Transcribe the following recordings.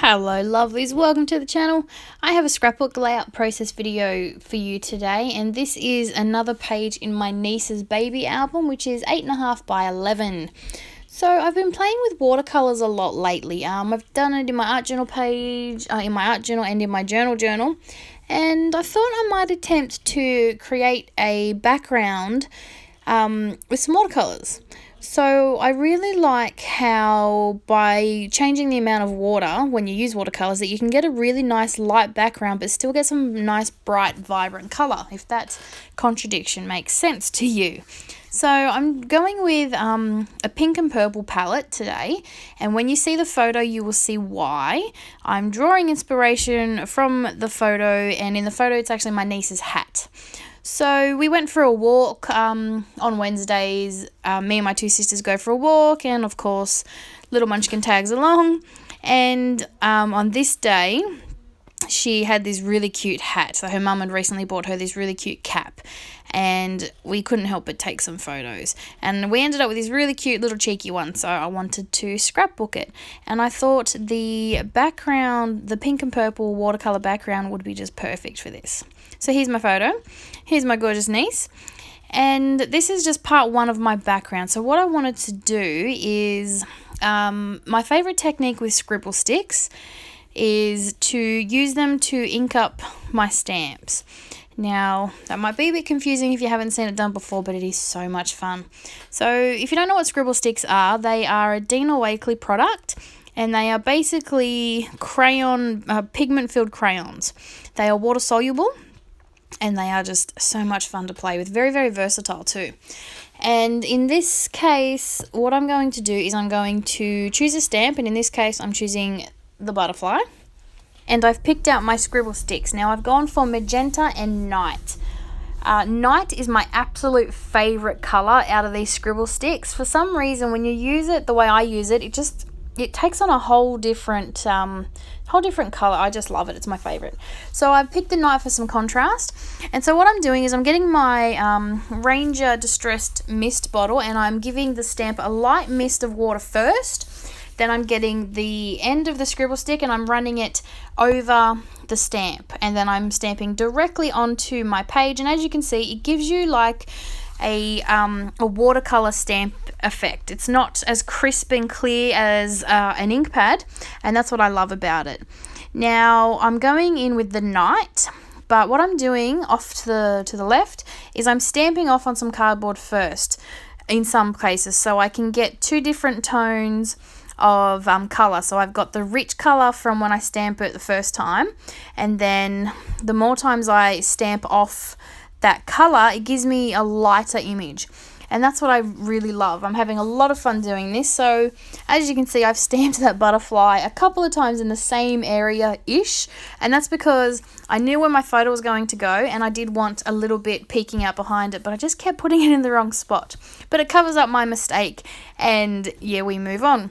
Hello lovelies, welcome to the channel. I have a scrapbook layout process video for you today, and this is another page in my niece's baby album, which is 8.5 by 11. So I've been playing with watercolors a lot lately. I've done it in my art journal page, in my art journal and in my journal, and I thought I might attempt to create a background with some watercolors. So I really like how by changing the amount of water when you use watercolors that you can get a really nice light background but still get some nice bright vibrant color, if that contradiction makes sense to you. So I'm going with a pink and purple palette today, and when you see the photo you will see why. I'm drawing inspiration from the photo, and in the photo it's actually my niece's hat. So we went for a walk on Wednesdays. Me and my two sisters go for a walk, and of course little Munchkin tags along. And on this day she had this really cute hat. So her mum had recently bought her this really cute cap, and we couldn't help but take some photos, and we ended up with this really cute little cheeky one, so I wanted to scrapbook it. And I thought the background, the pink and purple watercolor background, would be just perfect for this. So here's my photo. Here's my gorgeous niece. And this is just part one of my background. So what I wanted to do is, my favorite technique with scribble sticks is to use them to ink up my stamps. Now, that might be a bit confusing if you haven't seen it done before, but it is so much fun. So if you don't know what scribble sticks are, they are a Dina Wakley product, and they are basically pigment-filled crayons. They are water-soluble, and they are just so much fun to play with. Very, very versatile too. And in this case, what I'm going to do is I'm going to choose a stamp, and in this case I'm choosing the butterfly. And I've picked out my scribble sticks. Now I've gone for magenta and night. Night is my absolute favorite color out of these scribble sticks. For some reason, when you use it the way I use it, it takes on a whole different color. I just love it. It's my favorite. So I've picked the night for some contrast. And so what I'm doing is I'm getting my Ranger Distressed Mist bottle, and I'm giving the stamp a light mist of water first. Then I'm getting the end of the scribble stick and I'm running it over the stamp, and then I'm stamping directly onto my page. And as you can see, it gives you like a watercolor stamp effect. It's not as crisp and clear as an ink pad, and that's what I love about it. Now I'm going in with the night, but what I'm doing off to the left is I'm stamping off on some cardboard first in some cases, so I can get two different tones of color. So I've got the rich color from when I stamp it the first time, and then the more times I stamp off that color, it gives me a lighter image, and that's what I really love. I'm having a lot of fun doing this. So as you can see, I've stamped that butterfly a couple of times in the same area-ish, and that's because I knew where my photo was going to go, and I did want a little bit peeking out behind it, but I just kept putting it in the wrong spot. But it covers up my mistake, and yeah, we move on.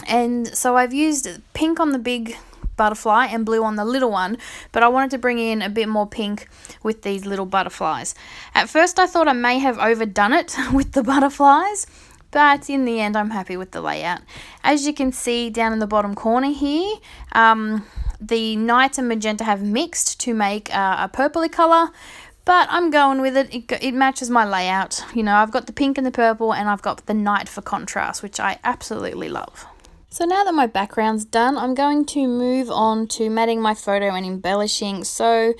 And so I've used pink on the big butterfly and blue on the little one, but I wanted to bring in a bit more pink with these little butterflies. At first I thought I may have overdone it with the butterflies, but in the end I'm happy with the layout. As you can see down in the bottom corner here, the night and magenta have mixed to make a purpley colour, but I'm going with it. It matches my layout. You know, I've got the pink and the purple, and I've got the night for contrast, which I absolutely love. So now that my background's done, I'm going to move on to matting my photo and embellishing. So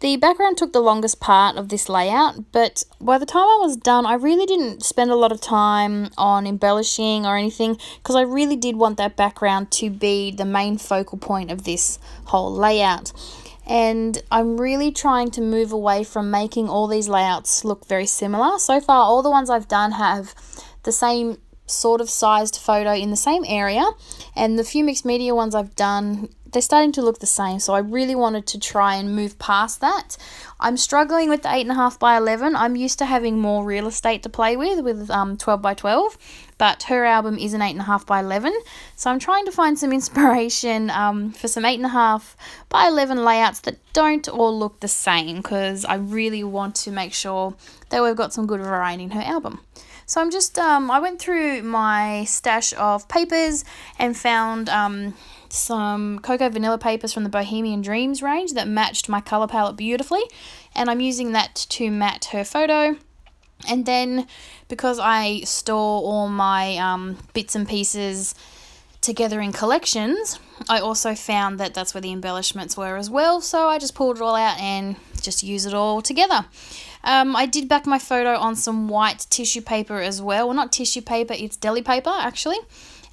the background took the longest part of this layout, but by the time I was done, I really didn't spend a lot of time on embellishing or anything, because I really did want that background to be the main focal point of this whole layout. And I'm really trying to move away from making all these layouts look very similar. So far, all the ones I've done have the same sort of sized photo in the same area, and the few mixed media ones I've done, they're starting to look the same. So I really wanted to try and move past that. I'm struggling with the 8.5 by 11. I'm used to having more real estate to play with 12 by 12, but her album is an 8.5 by 11. So I'm trying to find some inspiration for some 8.5 by 11 layouts that don't all look the same, because I really want to make sure that we've got some good variety in her album. So I'm just, I went through my stash of papers and found some Cocoa Vanilla papers from the Bohemian Dreams range that matched my colour palette beautifully, and I'm using that to mat her photo. And then because I store all my bits and pieces together in collections, I also found that that's where the embellishments were as well, so I just pulled it all out and just use it all together. I did back my photo on some white tissue paper as well. Well, not tissue paper, it's deli paper actually.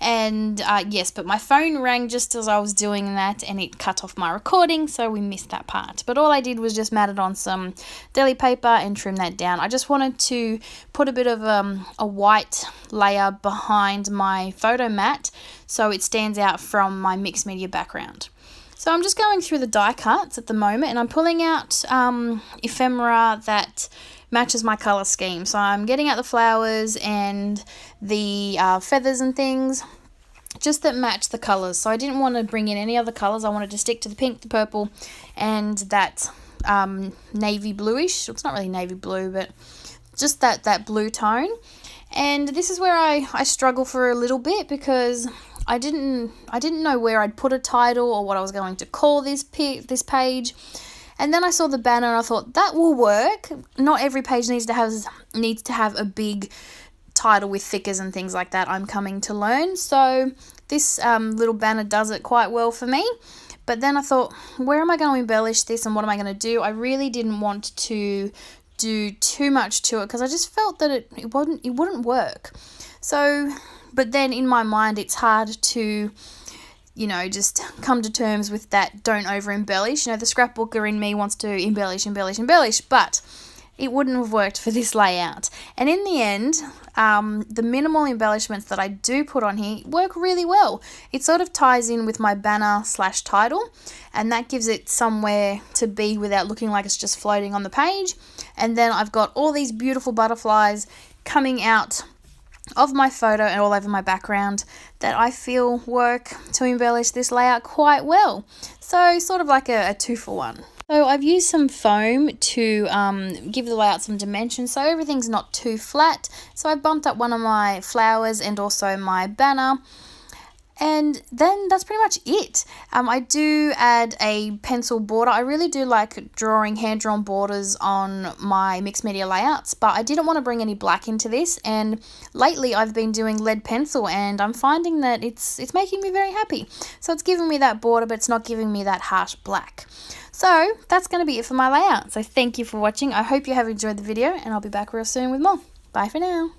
And yes, but my phone rang just as I was doing that and it cut off my recording, so we missed that part. But all I did was just mat it on some deli paper and trim that down. I just wanted to put a bit of a white layer behind my photo mat so it stands out from my mixed media background. So I'm just going through the die cuts at the moment, and I'm pulling out ephemera that matches my colour scheme. So I'm getting out the flowers and the feathers and things just that match the colours. So I didn't want to bring in any other colours. I wanted to stick to the pink, the purple, and that navy bluish. It's not really navy blue, but just that blue tone. And this is where I struggle for a little bit, because I didn't know where I'd put a title or what I was going to call this page. And then I saw the banner and I thought, that will work. Not every page needs to have a big title with thickers and things like that, I'm coming to learn. So this little banner does it quite well for me. But then I thought, where am I going to embellish this and what am I going to do? I really didn't want to do too much to it because I just felt that it wouldn't work. So, but then in my mind, it's hard to, you know, just come to terms with that, don't over embellish. You know, the scrapbooker in me wants to embellish, but it wouldn't have worked for this layout. And in the end, the minimal embellishments that I do put on here work really well. It sort of ties in with my banner / title, and that gives it somewhere to be without looking like it's just floating on the page. And then I've got all these beautiful butterflies coming out of my photo and all over my background that I feel work to embellish this layout quite well. So sort of like a 2-for-1. So I've used some foam to give the layout some dimension so everything's not too flat. So I bumped up one of my flowers and also my banner. And then that's pretty much it. I do add a pencil border. I really do like drawing hand-drawn borders on my mixed media layouts, but I didn't want to bring any black into this. And lately I've been doing lead pencil and I'm finding that it's making me very happy. So it's giving me that border, but it's not giving me that harsh black. So that's going to be it for my layout. So thank you for watching. I hope you have enjoyed the video and I'll be back real soon with more. Bye for now.